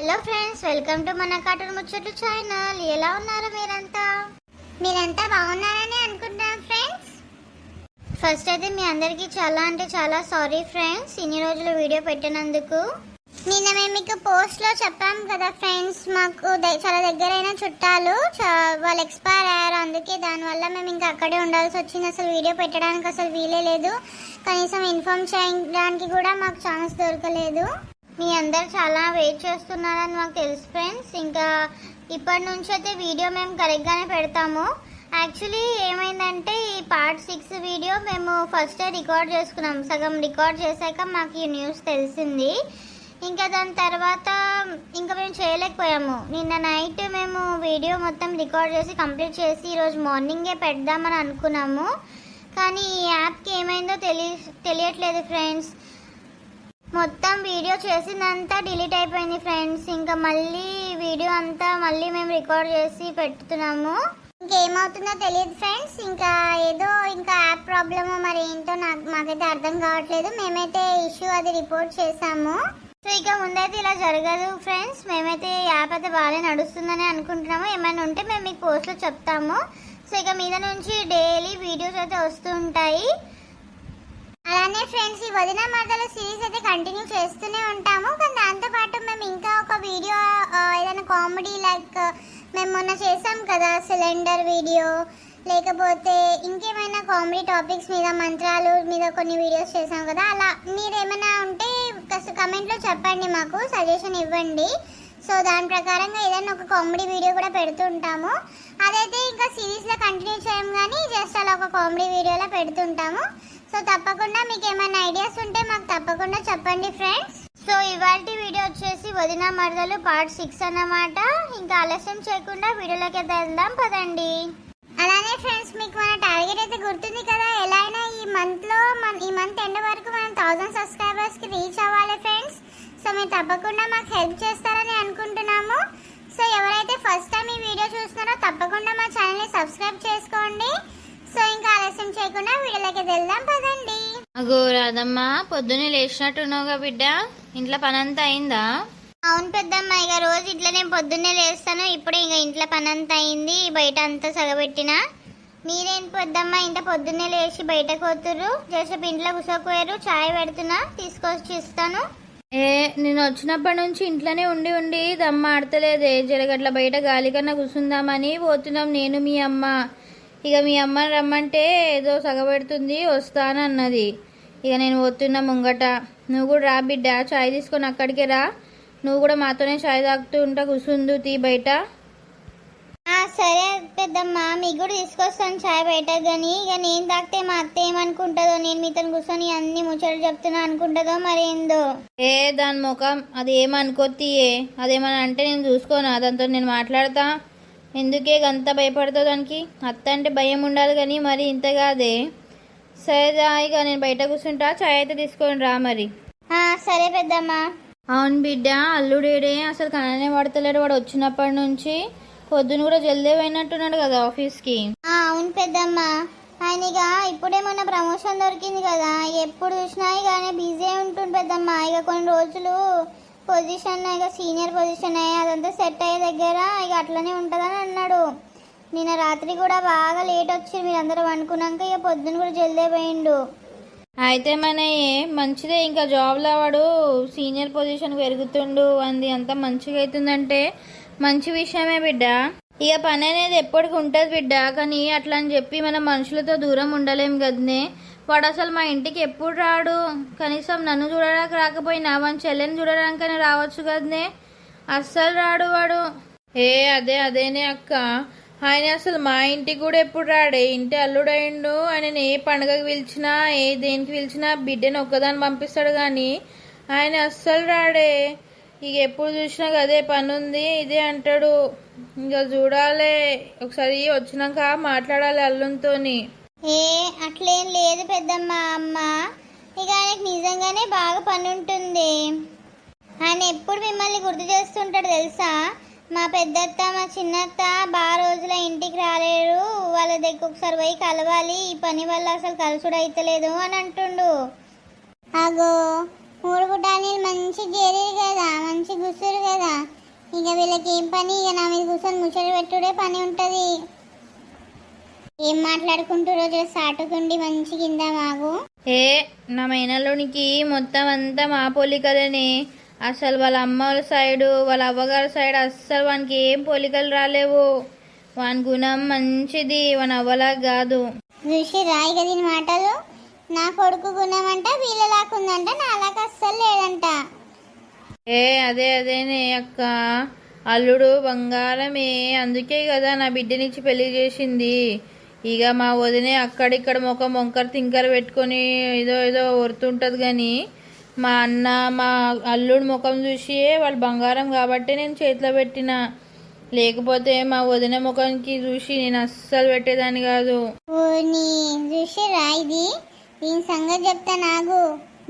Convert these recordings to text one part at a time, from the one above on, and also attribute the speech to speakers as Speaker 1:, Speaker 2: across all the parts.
Speaker 1: Hello friends, welcome to మన cartoon ముచ్చట్లు channel. ఎలా ఉన్నారు మీరంతా బాగున్నారని అనుకుంటున్నాను ఫ్రెండ్స్. ఫస్ట్ అయితే మీ అందరికీ చాలా అంటే చాలా సారీ ఫ్రెండ్స్, ఇన్ని రోజులు వీడియో పెట్టినందుకు. నిన్న మేము మీకు పోస్ట్లో చెప్పాం కదా ఫ్రెండ్స్, మాకు చాలా దగ్గరైన చుట్టాలు వాళ్ళు ఎక్స్పైర్ అయ్యారు. అందుకే దానివల్ల మేము ఇంకా అక్కడే ఉండాల్సి వచ్చింది. అసలు వీడియో పెట్టడానికి అసలు వీలే లేదు. కనీసం ఇన్ఫార్మ్ చేయడానికి కూడా మాకు ఛాన్స్ దొరకలేదు. మీ అందరు చాలా వెయిట్ చేస్తున్నారని మాకు తెలుసు ఫ్రెండ్స్. ఇంకా ఇప్పటి నుంచి అయితే వీడియో మేము కరెక్ట్గానే పెడతాము. యాక్చువల్లీ ఏమైందంటే ఈ పార్ట్ 6 వీడియో మేము ఫస్టే రికార్డ్ చేసుకున్నాం. సగం రికార్డ్ చేశాక మాకు ఈ న్యూస్ తెలిసింది. ఇంకా దాని తర్వాత ఇంకా మేము చేయలేకపోయాము. నిన్న నైట్ మేము వీడియో మొత్తం రికార్డ్ చేసి కంప్లీట్ చేసి ఈరోజు మార్నింగే పెడదామని అనుకున్నాము. కానీ ఈ యాప్కి ఏమైందో తెలియట్లేదు ఫ్రెండ్స్. మొత్తం వీడియో చేసిందంతా డిలీట్ అయిపోయింది ఫ్రెండ్స్. ఇంకా మళ్ళీ వీడియో అంతా మళ్ళీ మేము రికార్డ్ చేసి పెడుతున్నాము. ఇంకేమవుతుందో తెలియదు ఫ్రెండ్స్. ఇంకా ఏదో ఇంకా యాప్ ప్రాబ్లమో మరి ఏంటో మాకైతే అర్థం కావట్లేదు. మేమైతే ఇష్యూ అది రిపోర్ట్ చేసాము. సో ఇక ముందైతే ఇలా జరగదు ఫ్రెండ్స్. మేమైతే యాప్ అయితే బాగానే నడుస్తుందని అనుకుంటున్నాము. ఏమైనా ఉంటే మేము మీకు పోస్ట్లో చెప్తాము. సో ఇక మీద నుంచి డైలీ వీడియోస్ అయితే వస్తూ ఉంటాయి. అలానే ఫ్రెండ్స్, ఈ వదిన మరదల సిరీస్ అయితే కంటిన్యూ చేస్తూనే ఉంటాము. కానీ దాంతోపాటు మేము ఇంకా ఒక వీడియో ఏదైనా కామెడీ లైక్ మేము మొన్న చేసాం కదా సిలిండర్ వీడియో, లేకపోతే ఇంకేమైనా కామెడీ టాపిక్స్ మీద మంత్రాలు మీద కొన్ని వీడియోస్ చేసాం కదా. అలా మీరు ఏమైనా ఉంటే కాస్త కమెంట్లో చెప్పండి, మాకు సజెషన్ ఇవ్వండి. సో దాని ప్రకారంగా ఏదైనా ఒక కామెడీ వీడియో కూడా పెడుతుంటాము. అదైతే ఇంకా సిరీస్లో కంటిన్యూ చేయం కానీ జస్ట్ అలా ఒక కామెడీ వీడియోలో పెడుతుంటాము. సో తప్పకుండా మీకు ఏమైనా ఐడియాస్ ఉంటే మాకు తప్పకుండా చెప్పండి ఫ్రెండ్స్. సో ఇవాల్టి వీడియో వచ్చేసి వదిన మరదలు పార్ట్ 6 అన్నమాట. ఇంకా ఆలస్యం చేయకుండా వీడియోలోకి అయితే వెళ్దాం పదండి. అలానే ఫ్రెండ్స్, మీకు మన టార్గెట్ అయితే గుర్తుంది కదా. ఎలా అయినా ఈ మంత్ ఎండ్ వరకు మనం 1000 సబ్స్క్రైబర్స్కి రీచ్ అవ్వాలి ఫ్రెండ్స్. సో మీరు తప్పకుండా మాకు హెల్ప్ చేస్తారని అనుకుంటున్నాము. సో ఎవరైతే ఫస్ట్ టైం ఈ వీడియో చూస్తున్నారో తప్పకుండా మా ఛానల్ని సబ్స్క్రైబ్ చేసుకోండి. సో ఇంకా ఆలస్యం చేయకుండా వీడియోలోకి వెళ్దాం పదండి.
Speaker 2: అగో రాదమ్మ, పొద్దున్నే లేచినట్టున్నావుగా బిడ్డ, ఇంట్లో పని అంతా అయిందా?
Speaker 1: అవును పెద్దమ్మ, ఇక రోజు ఇట్లా నేను పొద్దున్నే లేస్తాను. ఇప్పుడే ఇంకా ఇంట్లో పని అంతా అయింది, బయట అంతా సగబెట్టిన. మీరేం పెద్దమ్మ ఇంత పొద్దున్నే లేచి బయటకు పోతుర్రు? జసేపు ఇంట్లో కూసోపోయారు, చాయ్ పెడుతున్నా, తీసుకొచ్చి ఇస్తాను.
Speaker 2: నేను వచ్చినప్పటి నుంచి ఇంట్లోనే ఉండి ఉండి దమ్మ ఆడతలేదే. జరగట్ల బయట గాలి కన్నా కూర్చుందామని పోతున్నాం నేను మీ అమ్మ. ఇక మీ అమ్మని రమ్మంటే ఏదో సగబెడుతుంది, వస్తానన్నది. ఇక నేను పోతున్నా ముంగట. నువ్వు కూడా రా బిడ్డ, చాయ్ తీసుకొని అక్కడికే రా. నువ్వు కూడా మాతోనే చాయ్ తాగుతూ ఉంటా, కూర్చుందు తీ బయట.
Speaker 1: సరే పెద్దమ్మ, మీకు కూడా తీసుకొస్తాను చాయ్ బయట. కానీ ఇక నేను తాగితే మా అత్త ఏమనుకుంటుందో, నేను మీతో కూర్చొని అన్ని ముచ్చట్లు చెప్తున్నా అనుకుంటుందో మరి ఏందో.
Speaker 2: దాని ముఖం అది ఏమనుకోతియే. అదేమన్నా అంటే నేను చూసుకోనా, దాంతో నేను మాట్లాడతా. ఎందుకే గంత భయపడతావు దానికి? అత్త అంటే భయం ఉండాలి కానీ మరి ఇంత కాదే. సరే ఇక నేను బయట కూర్చుంటా, చాయ్ అయితే తీసుకొని రా మరి.
Speaker 1: సరే పెద్దమ్మ.
Speaker 2: అవును బిడ్డ, అల్లుడేడే అసలు కననే పడతలేడు. వాడు వచ్చినప్పటి నుంచి పొద్దున కూడా జల్దీ పోయినట్టున్నాడు కదా ఆఫీస్కి.
Speaker 1: అవును పెద్దమ్మ, ఆయన ఇక ఇప్పుడే మొన్న ప్రమోషన్ దొరికింది కదా, ఎప్పుడు చూసినా ఇక బిజీ ఉంటుండు పెద్దమ్మ. ఇక కొన్ని రోజులు పొజిషన్ ఇక సీనియర్ పొజిషన్ అయ్యి అదంతా సెట్ అయ్యే దగ్గర ఇక అట్లనే ఉంటుందని అన్నాడు. నిన్న రాత్రి కూడా బాగా లేట్ వచ్చి మీరందరూ అనుకున్నాక ఇక పొద్దున్న కూడా జల్దీ పోయిండు.
Speaker 2: అయితే మన మంచిదే, ఇంకా జాబ్లో వాడు సీనియర్ పొజిషన్ పెరుగుతుండు అంది. అంత మంచిగా అవుతుందంటే మంచి విషయమే బిడ్డ. ఇక పని అనేది ఎప్పటికి ఉంటుంది బిడ్డ. కానీ అట్లా అని చెప్పి మనం మనుషులతో దూరం ఉండలేం కదనే. వాడు అసలు మా ఇంటికి ఎప్పుడు రాడు. కనీసం నన్ను చూడడానికి రాకపోయినా వాని చెల్లెని చూడడానికైనా రావచ్చు కదనే. అస్సలు రాడు వాడు. అదేనే అక్క, ఆయన అసలు మా ఇంటికి కూడా ఎప్పుడు రాడే. ఇంటి అల్లుడైండు. ఆయన ఏ పండుగకి పిలిచినా దేనికి పిలిచినా బిడ్డని ఒక్కదాన్ని పంపిస్తాడు కానీ ఆయన అస్సలు రాడే. ఇక ఎప్పుడు చూసినా అదే పని ఉంది ఇదే అంటాడు. ఇంకా చూడాలి, ఒకసారి వచ్చినాక మాట్లాడాలి అల్లునితోని.
Speaker 1: అట్లేం లేదు పెద్దమ్మ. అమ్మ ఇక ఆయనకు నిజంగానే బాగా పని ఉంటుంది. ఆయన ఎప్పుడు మిమ్మల్ని గుర్తు చేస్తుంటాడు తెలుసా. మా పెద్దత్త మా చిన్నత్త బాగా రోజుల ఇంటికి రాలేరు, వాళ్ళ దగ్గర ఒకసారి పోయి కలవాలి, ఈ పని వల్ల అసలు కలుసుడు అయితలేదు అని అంటుండు. అగో మూడు పుటాలు మంచి చేరేరు కదా, మంచి కూర్చోరు కదా. ఇక వీళ్ళకి ఏం పని, ఇక నా మీద కూర్చొని ముచ్చట పెట్టుడే పని ఉంటుంది. ఏం మాట్లాడుకుంటారో చేసి ఆటుకుండి మంచి కింద మాగు.
Speaker 2: ఏ నా మైనలోనికి మొత్తం అంతా మా పోలికలేనే. అసలు వాళ్ళ అమ్మ వాళ్ళ సైడు వాళ్ళ అవ్వగారి సైడ్ అస్సలు వానికి ఏం పోలికలు రాలేవు. వాని గుణం మంచిది, వాని అవ్వలా కాదు.
Speaker 1: చూసిరా ఇక దీని మాటలు. నా కొడుకు గుణం అంట వీళ్ళలాకుందంట, నాలాగా అస్సలు లేదంట.
Speaker 2: ఏ అదేనే అక్క, అల్లుడు బంగారమే, అందుకే కదా నా బిడ్డనిచ్చి పెళ్లి చేసింది. ఇక మా వదినే అక్కడిక్కడ ముఖం వంకర తింకర పెట్టుకొని ఏదో ఏదో ఒరుతుంటది కానీ మా అన్న మా అల్లుడు ముఖం చూసి వాళ్ళు బంగారం కాబట్టి నేను చేతిలో పెట్టిన, లేకపోతే మా వదిన ముఖానికి చూసి నేను అస్సలు పెట్టేదాన్ని కాదు.
Speaker 1: చూసిరా ఇది, దీని సంగతి చెప్తా నాగు.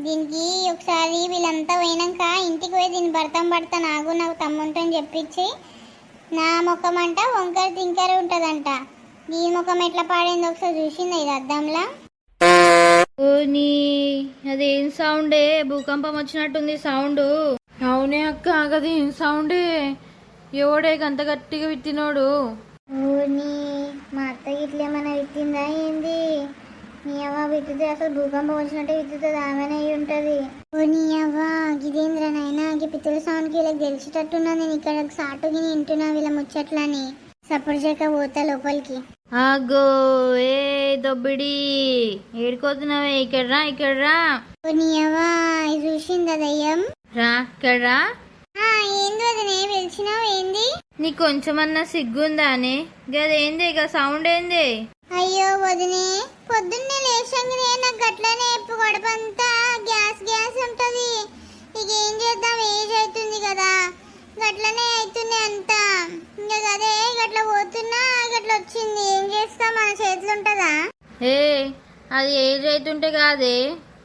Speaker 1: దీనికి ఒకసారి వీళ్ళంతా పోయినాక ఇంటికి పోయి దీన్ని భర్త నాగు నాకు తమ్ముంతో చెప్పించి, నా ముఖం అంట వంకర తింకర ఉంటదంట. దీని ముఖం ఎట్లా పాడైంది ఒకసారి చూసిందా ఇది అద్దంలా?
Speaker 2: నీ అదేం సౌండే, భూకంపం వచ్చినట్టుంది సౌండ్. అవునే అక్క, అదేం సౌండే, ఎవడే గంత గట్టిగా విత్తినోడు?
Speaker 1: మా అత్త ఇట్లేమన్నా విత్తిందా ఏంది? నీ అవ్వ విత్తుతే అసలు భూకంపం వచ్చినట్టే విత్తుతుంది, ఆమెనే అయి ఉంటది. ఓ నీ అవ్వ గిదేంద్ర నాయన, పిత్తుల సౌండ్కి వీళ్ళకి గెలిచేటట్టున్నా. నేను ఇక్కడ సాటుకి వింటున్నా వీళ్ళ ముచ్చట్లని. సపోర్ట్ చేయక పోతా లోపలికి.
Speaker 2: ఆగో ఏ దొబ్బిడి, ఏడుకోతున్నావే, ఇక్కడ రా.
Speaker 1: నీ అవ్వ ఇది చూసిందా దయ్యం?
Speaker 2: రా ఇక్కడ రా.
Speaker 1: ఏంది వదినే పిలిచినావు? ఏంది?
Speaker 2: నీకు కొంచెమన్నా సిగ్గుందా అని? గదేంది ఇక సౌండ్ ఏంది?
Speaker 1: అయ్యో వదినే, పొద్దున్నే లేచంగానే నాకు గట్లనే ఎప్పు గడపంతా గ్యాస్ ఉంటది. ఇక ఏం చేద్దాం, ఏజ్ అవుతుంది కదా, గట్లనే అవుతుంది అంతా. ఇంకా అదే గట్ల పోతున్నా, గట్ల వచ్చింది. ఏం చేస్తా, మన చేతులు ఉంటదా?
Speaker 2: ఏ అది ఏజ్ అవుతుంటే కాదే,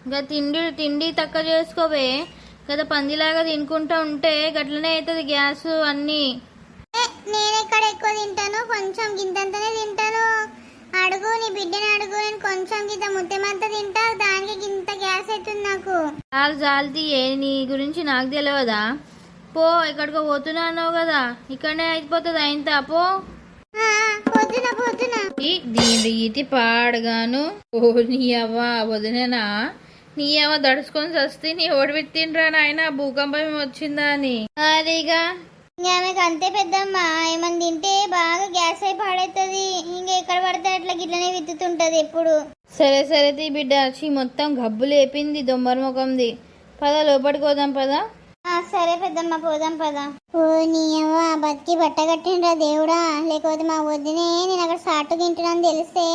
Speaker 2: ఇంకా తిండి తక్కువ చేసుకోవే కదా, పందిలాగా తినుకుంటా ఉంటే గట్లనే అవుతుంది గ్యాస్ అన్నీ.
Speaker 1: నేనెక్కడ ఎక్కువ తింటాను, కొంచెం గింతంతనే తింటాను. అడుగు, నీ బిడ్డని అడుగు, నేను కొంచెం గింత ముత్తెమంత తింటా, దానికి గింత గ్యాస్ అవుతుంది నాకు.
Speaker 2: జాలి నీ గురించి నాకు తెలియదా? పో, ఎక్కడికో పోతున్నా అన్నావు కదా, ఇక్కడనే అయిపోతుంది అయింత. పో
Speaker 1: పోతున్నా.
Speaker 2: దీని రీతి పాడగాను. ఓ నీ అవ్వ వదినేనా, నీ అవ్వ దడుచుకొని వస్తే నీ ఓడి పెట్టిండ్రా నాయన, భూకంపం వచ్చిందా అని. అదిగా
Speaker 1: ఆమెకు అంతే పెద్దమ్మ, ఏమని తింటే బాగా గ్యాస్ అయి పాడవుతుంది. ఇంకా ఎక్కడ పడితే అట్లా గిట్లనే విత్తుతుంటది ఎప్పుడు.
Speaker 2: సరే తీ బిడ్డ, చీ మొత్తం గబ్బు లేపింది దొమ్మర ముఖంది. పద లోపలికి పోదాం పద.
Speaker 1: సరే పెద్దమ్మ పోదాం పద. ఓ నీ అవ్వ బతికి బట్ట కట్టిండ్రా దేవుడా, లేకపోతే మా వదినే నేను అక్కడ సాటు తింటున్నాను తెలిస్తే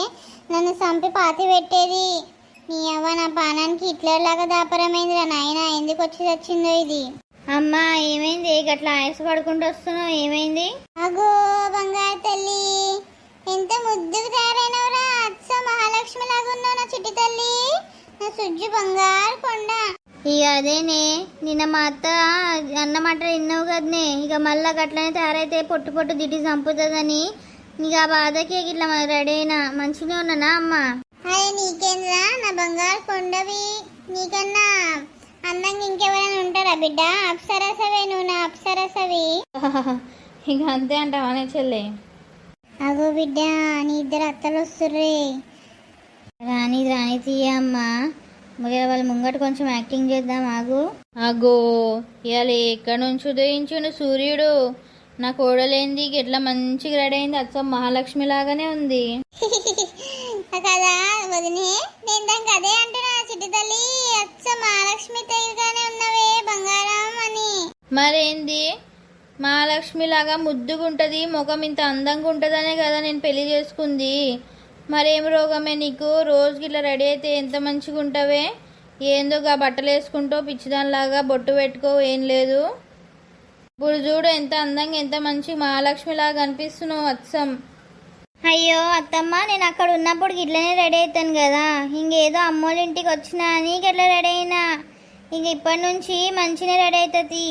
Speaker 1: నన్ను చంపి పాతి పెట్టేది. నీ అవ్వ నా పానానికి హిట్లర్ దాపరమైందిరా నాయన, ఎందుకు వచ్చి వచ్చిందో ఇది. అమ్మా ఏమైంది, గట్ల ఆయాస పడుకుంటూ వస్తున్నావు, ఏమైంది? అగో బంగారు తల్లి, ఎంత ముద్దుకు తయారైనవరా, అచ్చ మహాలక్ష్మి లాగా ఉన్నావు నా చిట్టి తల్లి, నా సుజ్జు బంగారు కొండ. ఇక అదేనే, నిన్న మా అత్త అన్నమాట విన్నావు కదనే, ఇక మళ్ళా గట్లనే తయారైతే పొట్టు దిట్టి చంపుతుందని ఇక ఆ బాధకి ఇట్లా రెడీ అయినా. మంచిగా ఉన్నానా అమ్మ? అదే నీకేంద్రా నా బంగారు కొండవి, నీకన్నా అందంగా ఇంకెవరైనా ఉంటారా బిడ్డ? అప్సరసవే నువ్వు, నా అప్సరసవి.
Speaker 2: ఇక అంతే అంటావానే చెల్లె?
Speaker 1: అగో బిడ్డ, నీ ఇద్దరు అత్తలు వస్తుర్రే. రాని తీయమ్మా, వాళ్ళ ముంగట కొంచెం యాక్టింగ్ చేద్దాం.
Speaker 2: అగో ఇవాళ ఎక్కడి నుంచి ఉదయించుండు సూర్యుడు, నా కోడలేంది ఎట్లా మంచిగా రెడీ అయింది, అచ్చం మహాలక్ష్మి లాగానే ఉంది
Speaker 1: కదా వదినే, నేను దానికి అదే అంటున్నా చిట్టి తల్లి, అచ్చ మహాలక్ష్మి తల్లిగానే ఉన్నవే బంగారం అని.
Speaker 2: మరేంది, మహాలక్ష్మి లాగా ముద్దుగా ఉంటది, ముఖం ఇంత అందంగా ఉంటదనే కదా నేను పెళ్లి చేసుకుంది. మరేం రోగమే నీకు, రోజుకి ఇట్లా రెడీ అయితే ఎంత మంచిగా ఉంటావే, ఏందో గా బట్టలు వేసుకుంటావు పిచ్చిదానిలాగా, బొట్టు పెట్టుకో, ఏం లేదు. ఇప్పుడు చూడు ఎంత అందంగా ఎంత మంచి మహాలక్ష్మి లాగా అనిపిస్తున్నావు అచ్చం.
Speaker 1: అయ్యో అత్తమ్మ, నేను అక్కడ ఉన్నప్పుడు గిట్లనే రెడీ అవుతాను కదా, ఇంకేదో అమ్మోళ్ళ ఇంటికి వచ్చినా అని ఇట్లా రెడీ అయినా. ఇంక ఇప్పటి నుంచి మంచిగా రెడీ అవుతుంది.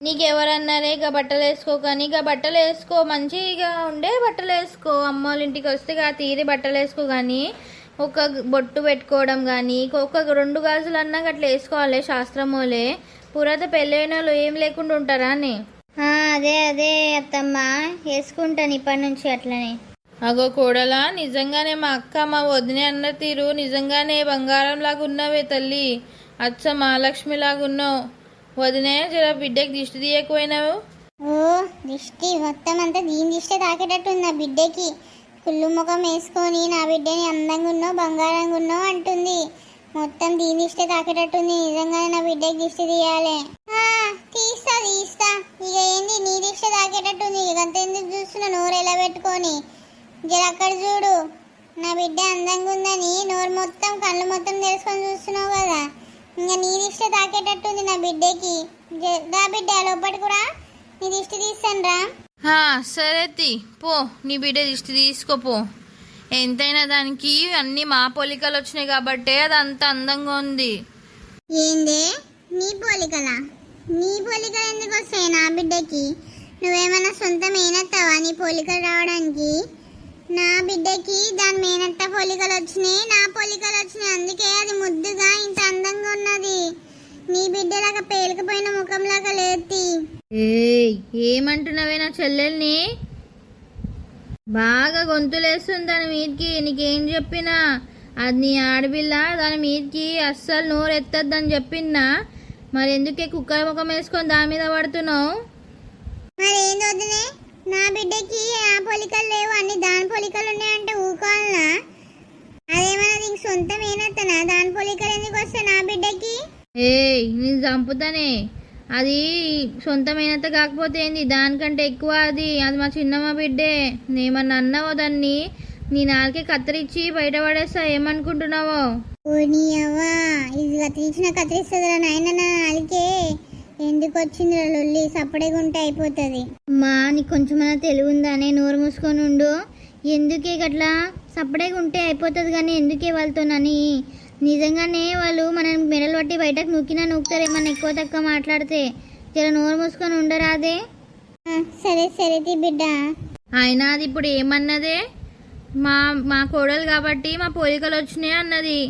Speaker 2: నీకెవరన్నారే గా బట్టలు వేసుకో, కానీ గా బట్టలు వేసుకో, మంచిగా ఉండే బట్టలు వేసుకో. అమ్మ వాళ్ళ ఇంటికి వస్తే గా తీరి బట్టలు వేసుకో, కానీ ఒక బొట్టు పెట్టుకోవడం కానీ ఒక 2 గాజులు అన్నా అట్లా వేసుకోవాలి శాస్త్రమోలే. పురాత పెళ్ళైన వాళ్ళు ఏం లేకుండా ఉంటారా అని.
Speaker 1: అదే అదే అత్తమ్మ, వేసుకుంటాను ఇప్పటి నుంచి అట్లనే.
Speaker 2: అగో కోడలా, నిజంగానే మా అక్క మా వదినే అన్న తీరు నిజంగానే బంగారం లాగా ఉన్నావే తల్లి. అచ్చ మహాలక్ష్మి లాగా ఉన్నావు. వదినే జర బిడ్డకి దిష్టి తీయకపోయినావు.
Speaker 1: ఓ దిష్టి మొత్తం అంతా దీని దిష్టి తాకేటట్టు ఉంది నా బిడ్డకి. కుళ్ళు ముఖం వేసుకొని నా బిడ్డని అందంగా ఉన్నావు బంగారంగా ఉన్నావు అంటుంది. మొత్తం దీని దిష్టి తాకేటట్టుంది. నిజంగానే నా బిడ్డకి దిష్టి తీయాలి. తీస్తా తీస్తా. ఇక ఏంది నీ దిష్టి తాకేటట్టుంది. ఇక అంత ఎందుకు చూస్తున్నా నోరు ఎలా పెట్టుకొని. జర అక్కడ చూడు, నా బిడ్డ అందంగా ఉందని నోరు మొత్తం కళ్ళు మొత్తం తెలుసుకొని చూస్తున్నావు కదా. ఇంకా నీ దిష్టి తాకేటట్టుంది నా బిడ్డకి. రా బిడ్డ లోపలికి కూడా నీ దిష్టి తీస్తాను రా.
Speaker 2: సరే పో, నీ బిడ్డ దిష్టి తీసుకోపో. ఎంతైనా దానికి అన్ని మా పోలికలు వచ్చినాయి కాబట్టి అది అంత అందంగా ఉంది.
Speaker 1: ఏందే నీ పోలికలా? నీ పోలికలు ఎందుకు వస్తాయి నా బిడ్డకి? నువ్వేమైనా సొంత మేనత్తావా నీ పోలికలు రావడానికి? నా బిడ్డకి దాని మేనత్త పోలికలు వచ్చినాయి, నా పోలికలు వచ్చినాయి. అందుకే అది ముద్దుగా ఇంత అందంగా ఉన్నది. నీ బిడ్డలాగా పేలికపోయిన ముఖంలాగా లేదు.
Speaker 2: ఏమంటున్నావే నా చెల్లెల్ని? బాగా గొంతులేస్తుంది దాని మీదకి. నీకేం చెప్పినా అది నీ ఆడపిల్ల, దాని మీదకి అస్సలు నోరు ఎత్తద్దని చెప్పినా. మరి ఎందుకే కుక్కర ముఖం వేసుకొని దాని మీద పడుతున్నావు?
Speaker 1: మరి ఏం వదిలే, నా బిడ్డకి ఆ పోలికలు లేవు, అన్ని దాని పోలికలు ఉన్నాయంటే ఊకోవాలనా? అదేమన్నా నీకు సొంతం ఏనత్తనా? దాని పోలికలు ఎందుకు వస్తాయి నా బిడ్డకి?
Speaker 2: నేను చంపుతానే. అది సొంతమైనంత కాకపోతే ఏంది, దానికంటే ఎక్కువ. అది మా చిన్నమ్మ బిడ్డే. నేమన్నా అన్నావో దాన్ని నీ నాలుకే కత్తిరించి బయట పడేస్తా. ఏమనుకుంటున్నావో?
Speaker 1: నీ అవ్వా, ఇది కత్తిరిస్తుందిరా నాయన. నా నాలుకే ఎందుకు వచ్చింది లొల్లి? సపరేగా ఉంటే అయిపోతుంది. మా నీకు కొంచెమన్నా తెలివి ఉందానే? నోరు మూసుకొని ఉండు. ఎందుకే గట్లా సపరేగా ఉంటే అయిపోతుంది కానీ ఎందుకే వాళ్ళతోనని? నిజంగానే వాళ్ళు మనం మెడలు పట్టి బయటకు నూకినా నూకుతారు ఏమన్నా ఎక్కువ తక్కువ మాట్లాడితే. జర నోరు మూసుకొని ఉండరాదే? సరే సరే బిడ్డ.
Speaker 2: అయినా అది ఇప్పుడు ఏమన్నదే? మా కోడలు కాబట్టి మా పోలికలు వచ్చినాయి అన్నది.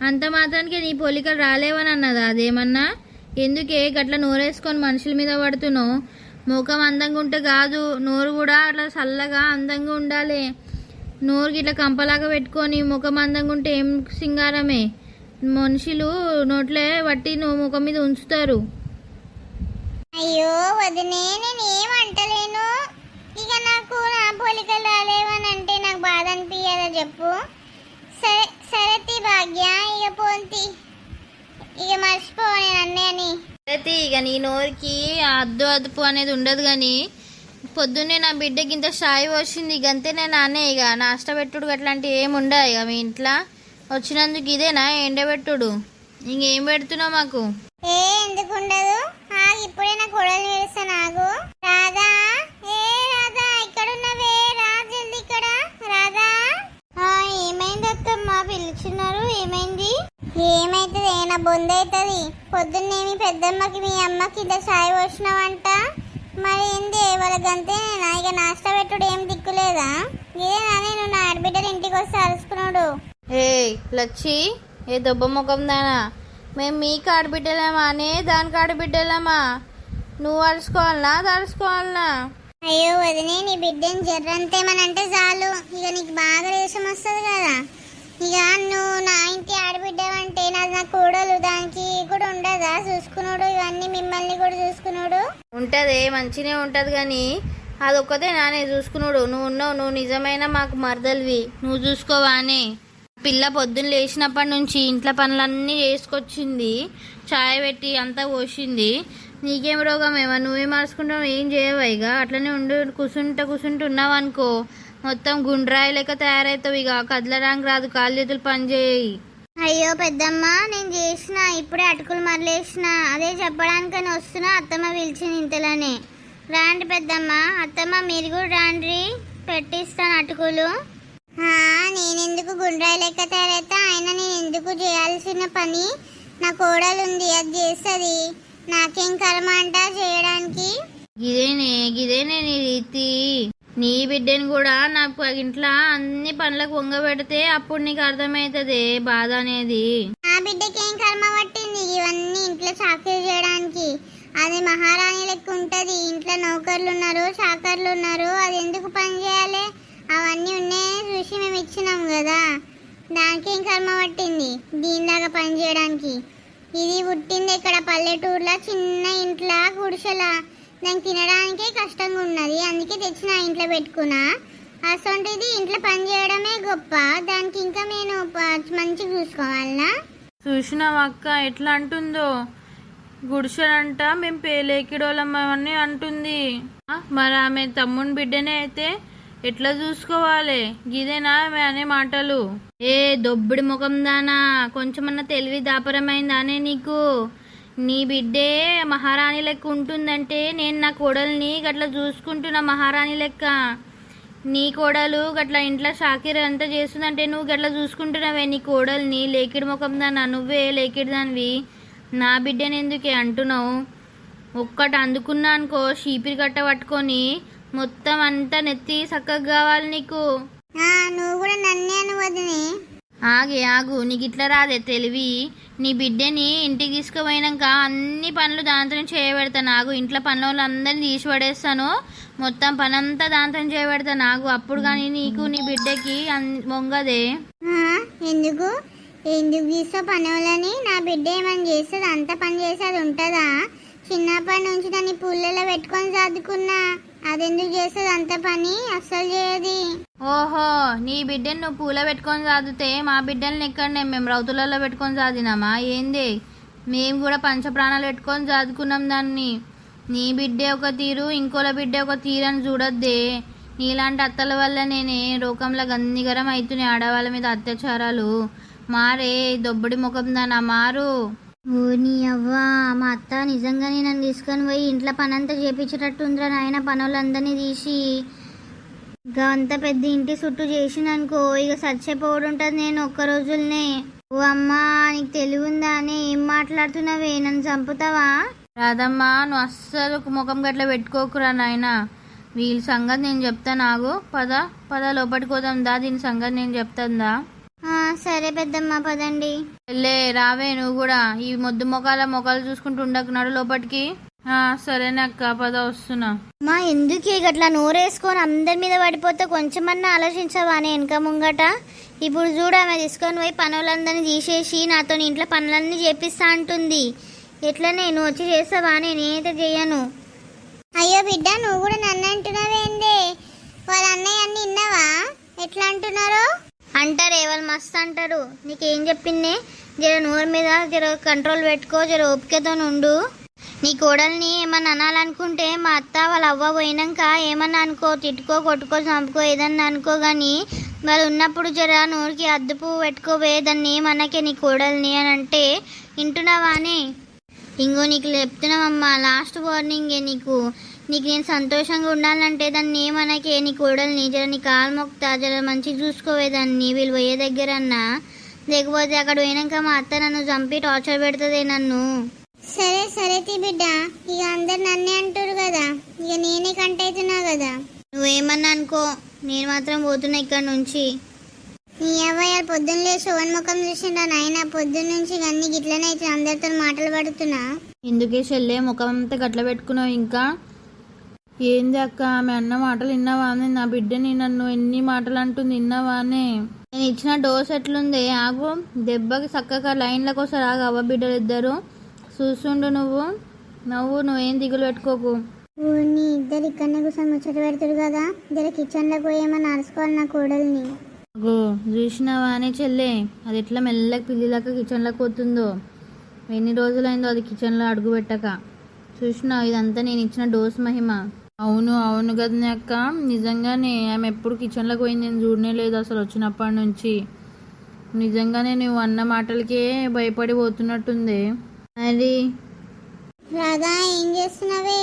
Speaker 2: అంత మాత్రానికి నీ పోలికలు రాలేవని అన్నదా? అదేమన్నా ఎందుకే గట్లా నోరేసుకొని మనుషుల మీద పడుతున్నావు? ముఖం అందంగా ఉంటే కాదు, నోరు కూడా అట్లా చల్లగా అందంగా ఉండాలి. నోరుకి ఇట్లా కంపలాగా పెట్టుకొని ముఖం అందంగా ఉంటే ఏం సింగారమే. మనుషులు నోట్లే పట్టి ముఖం మీద ఉంచుతారు.
Speaker 1: అయ్యో వదినే, నేను ఏమంటలేను. ఇక నాకు నా పోలికలు రాలేవని అంటే నాకు బాధ అనిపించదా చెప్పు? సరే సరే భాగ్య, ఇక పోంతి, ఇక మర్చిపో నేను అన్నయ్యని.
Speaker 2: సరే ఇక నీ నోరుకి అదుపు అనేది ఉండదు. కానీ పొద్దున్నే నా బిడ్డకి ఇంత షాయి వచ్చింది. ఇక అంతే నేను నానే. ఇక నాష్టపెట్టుడు అట్లాంటివి ఏమి ఉండవు. ఇక మీ ఇంట్లో వచ్చినందుకు ఇదేనా ఎండబెట్టుడు? ఇంకేం పెడుతున్నావు మాకు?
Speaker 1: ఎందుకు ఉండదు? ఇప్పుడే నా కొడలు వేస్తా. నాకు రాధా, రాధా ఇక్కడ ఉన్నవే, రా జల్ది ఇక్కడ. రాధా, ఏమైంది అత్తమ్మ? పిలుచున్నారు, ఏమైంది? ఏమైతుంది? నా బొంద అవుతుంది. పొద్దున్నేమి పెద్దమ్మకి మీ అమ్మకి ఇంత సాయి వచ్చినావంట. మరి ఏంది వాళ్ళకంతే? ఇక నాష్ట పెట్టుడు ఏం దిక్కులేదా? ఇదేనా నేను నా ఆడబిడ్డలు ఇంటికి వస్తే అరుచుకున్నాడు?
Speaker 2: లచ్చి, ఏ దొబ్బ ముఖం దానా? మేము మీకు ఆడబిడ్డలేమా అనే దానికి ఆడబిడ్డలేమా? నువ్వు అరుచుకోవాలనా తరుచుకోవాలనా?
Speaker 1: అయ్యో వదినే, నీ బిడ్డని జర్రంతేమనంటే చాలు ఇక నీకు బాగా రేషం వస్తుంది కదా. ఇక నువ్వు నా ఇంటి ఆడబిడ్డవంటే నాది నా కోడలు, దానికి కూడా ఉండదా చూసుకున్నాడు? ఇవన్నీ మిమ్మల్ని కూడా చూసుకున్నాడు
Speaker 2: ఉంటది, మంచినే ఉంటది. కానీ అదొక్కతే నానే చూసుకున్నాడు. నువ్వు ఉన్నావు, నువ్వు నిజమైన మాకు మరదలివి, నువ్వు చూసుకోవా అని. పిల్ల పొద్దున్న లేచినప్పటి నుంచి ఇంట్లో పనులన్నీ చేసుకొచ్చింది, చాయ్ పెట్టి అంతా పోసింది. నీకేం రోగం ఏమో? నువ్వేం మరుచుకుంటావు? ఏం చేయవా? ఇక అట్లనే కూర్చుంటూ ఉన్నావు అనుకో, మొత్తం గుండ్రాయి లెక్క తయారవుతావు. ఇక కదలడానికి రాదు, కాళ్ళు చేతులు పని చేయి.
Speaker 1: అయ్యో పెద్దమ్మ, నేను చేసిన ఇప్పుడే అటుకులు మరలేసిన, అదే చెప్పడానికని వస్తున్నా. అత్తమ్మ పిలిచింది ఇంతలోనే. రాండి పెద్దమ్మ. అత్తమ్మ మీరు కూడా రాండ్రి, పెట్టిస్తాను అటుకులు. నేనెందుకు గుండ్రాయి లెక్క తయారైతే? ఆయన నేను ఎందుకు చేయాల్సిన పని నా కోడలు ఉంది, అది చేస్తుంది. నాకేం కర్మ అంట చేయడానికి?
Speaker 2: గిదేనే నీ రీతి. నీ బిడ్డని కూడా నాకు ఇంట్లో అన్ని పనులకు వంగబెడితే అప్పుడు నీకు అర్థమవుతుంది బాధ అనేది.
Speaker 1: ఆ బిడ్డకి ఏం కర్మ పట్టింది ఇవన్నీ ఇంట్లో చాకరీ చేయడానికి? అది మహారాణి లెక్క ఉంటది. ఇంట్లో నౌకర్లు ఉన్నారు, చాకర్లు ఉన్నారు, అది ఎందుకు పని చేయాలి? అవన్నీ ఉన్నాయని చూసి మేము ఇచ్చినాం కదా, దానికేం కర్మ పట్టింది దీనిలాగా పని చేయడానికి? ఇది పుట్టింది ఇక్కడ పల్లెటూరులో చిన్న ఇంట్లో గుడిసెలా, దానికి తినడానికే కష్టంగా ఉన్నది, అందుకే తెచ్చి నా ఇంట్లో పెట్టుకున్నా. అసొంటిది ఇంట్లో పని చేయడమే గొప్ప, దానికి ఇంకా నేను మంచిగా చూసుకోవాలనా?
Speaker 2: చూసినావా అక్క ఎట్లా అంటుందో, గుడిసెలంట మేము పేలేకిడోళ్ళం అని అంటుంది. మరి ఆమె తమ్ముని బిడ్డనే అయితే ఎట్లా చూసుకోవాలి? గిదేనా ఆమె అనే మాటలు? ఏ దొబ్బిడి ముఖం దానా, కొంచెమన్నా తెలివి దాపరమైందానే నీకు? నీ బిడ్డే మహారాణి లెక్క ఉంటుందంటే నేను నా కోడల్ని గట్లా చూసుకుంటున్నా మహారాణి లెక్క. నీ కోడలు గట్లా ఇంట్లో షాకిర్ అంతా చేస్తుందంటే నువ్వు గట్లా చూసుకుంటున్నావే నీ కోడల్ని? లేకిడి ముఖం దానా, నువ్వే లేకిడి దానివి. నా బిడ్డని ఎందుకే అంటున్నావు? ఒక్కటి అందుకున్నా అనుకో చీపిరి కట్ట పట్టుకొని మొత్తం అంతా నెత్తి చక్కగా కావాలి నీకు.
Speaker 1: నువ్వు కూడా నన్నే అనువదనే.
Speaker 2: ఆగు, నీకు ఇట్లా రాదే తెలివి? నీ బిడ్డని ఇంటికి తీసుకుపోయినాక అన్ని పనులు దాంతో చేయబెడతాను. నాకు ఇంట్లో పనులు అందరినీ తీసి పడేస్తాను, మొత్తం పనంతా దాంతో చేయబెడతాను. నాకు అప్పుడు కానీ నీకు నీ బిడ్డకి మొంగదే.
Speaker 1: ఎందుకు తీస్తా పనులని? నా బిడ్డ ఏమని చేస్తుంది? అంత పని చేసేది ఉంటుందా? చిన్నప్పటి నుంచి దాన్ని పుల్లెలో పెట్టుకొని చదువుకున్నా, అదెందుకు చేస్తుంది అంత పని? అస్సలు చేయది.
Speaker 2: ఓహో, నీ బిడ్డని నువ్వు పూల పెట్టుకొని చదివితే మా బిడ్డల్ని ఎక్కడనే మేము రౌతులలో పెట్టుకొని చదివినామా ఏంది? మేము కూడా పంచప్రాణాలు పెట్టుకొని చదువుకున్నాం దాన్ని. నీ బిడ్డే ఒక తీరు, ఇంకోల బిడ్డే ఒక తీరు అని చూడొద్దే. నీలాంటి అత్తల వల్ల నేనే లోకంలో గందిగరం అవుతున్నాయి ఆడవాళ్ళ మీద అత్యాచారాలు. మారే దొబ్బడి ముఖం దానా మారు.
Speaker 1: ఓ నీ అవ్వా, మా అత్త నిజంగానే నన్ను తీసుకొని పోయి ఇంట్లో పనంతా చేపించేటట్టుందిరా నాయన. పనులందరినీ తీసి ఇంకా అంత పెద్ద ఇంటి చుట్టూ చేసిననుకో ఇక చచ్చిపోవడం ఉంటుంది నేను ఒక్క రోజులనే. ఓ అమ్మా, నీకు తెలివి ఉందా అని ఏం మాట్లాడుతున్నావే? నన్ను చంపుతావా?
Speaker 2: రాదమ్మా, నువ్వు అస్సలు ముఖం గట్ల పెట్టుకోకురా నాయన. వీళ్ళ సంగతి నేను చెప్తాను. ఆగు, పద లోపలికి పోదాం దా, దీని సంగతి నేను చెప్తాందా.
Speaker 1: సరే పెద్దమ్మ పదండి.
Speaker 2: వెళ్ళే రావే నువ్వు కూడా. ఈ మొద్దు మొక్కలు చూసుకుంటూ ఉండకున్నాడు లోపలికి. సరేనే అక్క, పద వస్తున్నా.
Speaker 1: మా ఎందుకే గట్లా నోరేసుకొని అందరి మీద పడిపోతే కొంచెమన్నా ఆలోచించవానే వెనక ముంగట? ఇప్పుడు చూడు, ఆమె తీసుకొని పోయి పనులందరినీ తీసేసి నాతో ఇంట్లో పనులన్నీ చేపిస్తా అంటుంది. ఎట్లనే నువ్వు వచ్చి చేస్తావా? నేనైతే చెయ్యను. అయ్యో బిడ్డ, నువ్వు కూడా నన్ను అంటున్నావేందే? వాళ్ళ అన్నయ్య అన్ని విన్నావా ఎట్లా అంటున్నారో? అంటారే వాళ్ళు మస్తు అంటారు. నీకేం చెప్పిందే? జర నోరు మీద జర కంట్రోల్ పెట్టుకో, జర ఓపికతో ఉండు. నీ కోడల్ని ఏమన్నా అనాలనుకుంటే మా అత్త వాళ్ళ అవ్వ పోయినాక ఏమన్నా అనుకో, తిట్టుకో, కొట్టుకో, చంపుకో, ఏదన్నా అనుకో, కానీ వాళ్ళు ఉన్నప్పుడు జర నోరుకి అద్దుపు పెట్టుకోవే. దాన్ని ఏమన్నాకే నీ కోడల్ని అని అంటే వింటున్నావా అని? ఇంకో నీకు చెప్తున్నావమ్మా, లాస్ట్ వార్నింగే నీకు. నేను సంతోషంగా ఉండాలంటే దాన్ని ఏమనకే నీ కోడల్ని. జర నీ కాలు మొక్తా, జర మంచిగా చూసుకోవే దాన్ని వీళ్ళు పోయే దగ్గర అన్నా. లేకపోతే అక్కడ పోయినాక మా అత్త నన్ను చంపి టార్చర్ పెడుతుంది నన్ను. సరే తీ బిడ్డ, ఇక అందరు నన్నే అంటారు కదా, ఇక నేనే కంటైతున్నా కదా. నువ్వేమన్నా అనుకో, నేను మాత్రం పోతున్నా ఇక్కడ నుంచి. నీ అవ్వయ్య పొద్దున్న లేచి శివన్ ముఖం చూసిండా నాయన? పొద్దున్న నుంచి అన్ని గిట్లనే అయితే అందరితో మాటలు పడుతున్నా.
Speaker 2: ఎందుకే చెల్లె ముఖం అంతా గట్ల పెట్టుకున్నావు? ఇంకా ఏంది అక్క, ఆమె అన్న మాటలు విన్నావా? నా బిడ్డని నన్ను ఎన్ని మాటలు అంటుంది విన్నావా? నేను ఇచ్చిన డోస్ ఎట్లుంది? ఆగు, దెబ్బకి చక్కగా లైన్లకు వస్తారు. ఆగు, అవ్వ బిడ్డలు ఇద్దరు చూస్తుండు. నువ్వేం దిగులు పెట్టుకోకు.
Speaker 1: నీ ఇద్దరు ఇక్కడనే కూర్చొని ముచ్చట పెడతారు కదా, జర కిచెన్లోకి పోయేమని అరుచుకోవాలి నా కోడల్ని.
Speaker 2: చూసినావా అనే చెల్లె, అది ఎట్లా మెల్లగా పిల్లిలాక కిచెన్లోకి పోతుందో. ఎన్ని రోజులైందో అది కిచెన్లో అడుగు పెట్టక. చూసినావు, ఇదంతా నేను ఇచ్చిన డోస్ మహిమ. అవును కదా అక్క, నిజంగానే ఆమె ఎప్పుడు కిచెన్లోకి పోయింది నేను చూడనే లేదు అసలు వచ్చినప్పటి నుంచి. నిజంగానే నువ్వు అన్న మాటలకే భయపడి పోతున్నట్టుంది. అది
Speaker 1: రాధా, ఏం చేస్తున్నావే?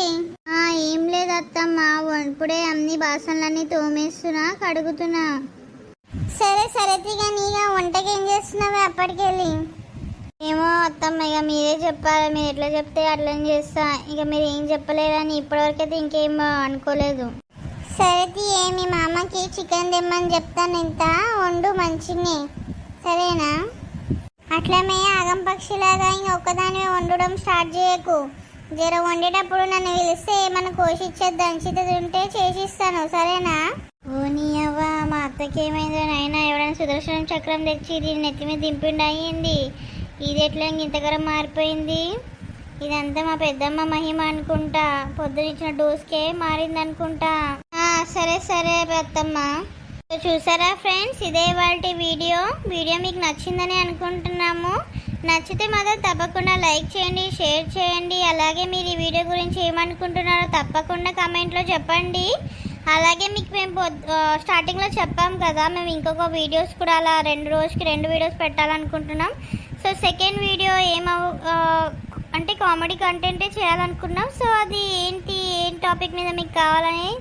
Speaker 1: ఏం లేదు అత్తమ్మ, ఇప్పుడే అన్ని బాసనలన్నీ తోమేస్తున్నా, కడుగుతున్నా. సరే తీగా నీగా వంటకి ఏం చేస్తున్నావే అప్పటికెళ్ళి? ఏమో అత్తమ్మ, ఇక మీరే చెప్పాలి. మీరు ఎట్లా చెప్తే అట్లని చేస్తా. ఇక మీరు ఏం చెప్పలేరని ఇప్పటివరకైతే ఇంకేం అనుకోలేదు. సరే మీ మామకి చికెన్ తెమ్మని చెప్తాను, ఇంత వండు మంచిని, సరేనా? అట్లమే ఆగం పక్షిలాగా ఇంకొకదాని వండడం స్టార్ట్ చేయకు. జర వండేటప్పుడు నన్ను పిలిస్తే ఏమైనా కోసిచ్చేది దంచితది ఉంటే చేసిస్తాను, సరేనా? ఓ నీ అవ్వ, మా అత్తకి ఏమైందో నాయనా, ఎవరైనా సుదర్శనం చక్రం తెచ్చి దీన్ని నెత్తి మీద దింపిండి అయ్యింది. ఇది ఎట్లా ఇంతకరం మారిపోయింది? ఇదంతా మా పెద్దమ్మ మహిమ అనుకుంటా, పొద్దునిచ్చిన డోస్కే మారింది అనుకుంటా. సరే పెద్దమ్మ. చూసారా ఫ్రెండ్స్, ఇదే వాళ్ళ వీడియో మీకు నచ్చిందని అనుకుంటున్నాము. నచ్చితే మాత్రం తప్పకుండా లైక్ చేయండి, షేర్ చేయండి. అలాగే మీరు ఈ వీడియో గురించి ఏమనుకుంటున్నారో తప్పకుండా కామెంట్లో చెప్పండి. అలాగే మీకు మేము స్టార్టింగ్లో చెప్పాం కదా, మేము ఇంకొక వీడియోస్ కూడా అలా 2 రోజుకి 2 వీడియోస్ పెట్టాలనుకుంటున్నాం. సో సెకండ్ వీడియో అంటే కామెడీ కంటెంటే చేయాలనుకున్నాం. సో అది ఏం టాపిక్ మీద మీకు కావాలని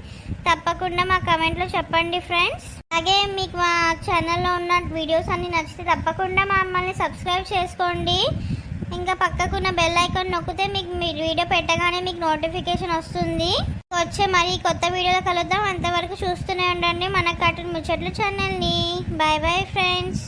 Speaker 1: తప్పకుండా మా కమెంట్లో చెప్పండి ఫ్రెండ్స్. అలాగే మీకు మా ఛానల్లో ఉన్న వీడియోస్ అన్ని నచ్చితే తప్పకుండా మమ్మల్ని సబ్స్క్రైబ్ చేసుకోండి. ఇంకా పక్కకున్న బెల్ ఐకాన్ నొక్కితే మీకు వీడియో పెట్టగానే మీకు నోటిఫికేషన్ వస్తుంది. వచ్చే మరి కొత్త వీడియోలో కలుద్దాం. అంతవరకు చూస్తూనే ఉండండి మన కార్టూన్ ముచ్చట్లు ఛానల్ని. Bye friends.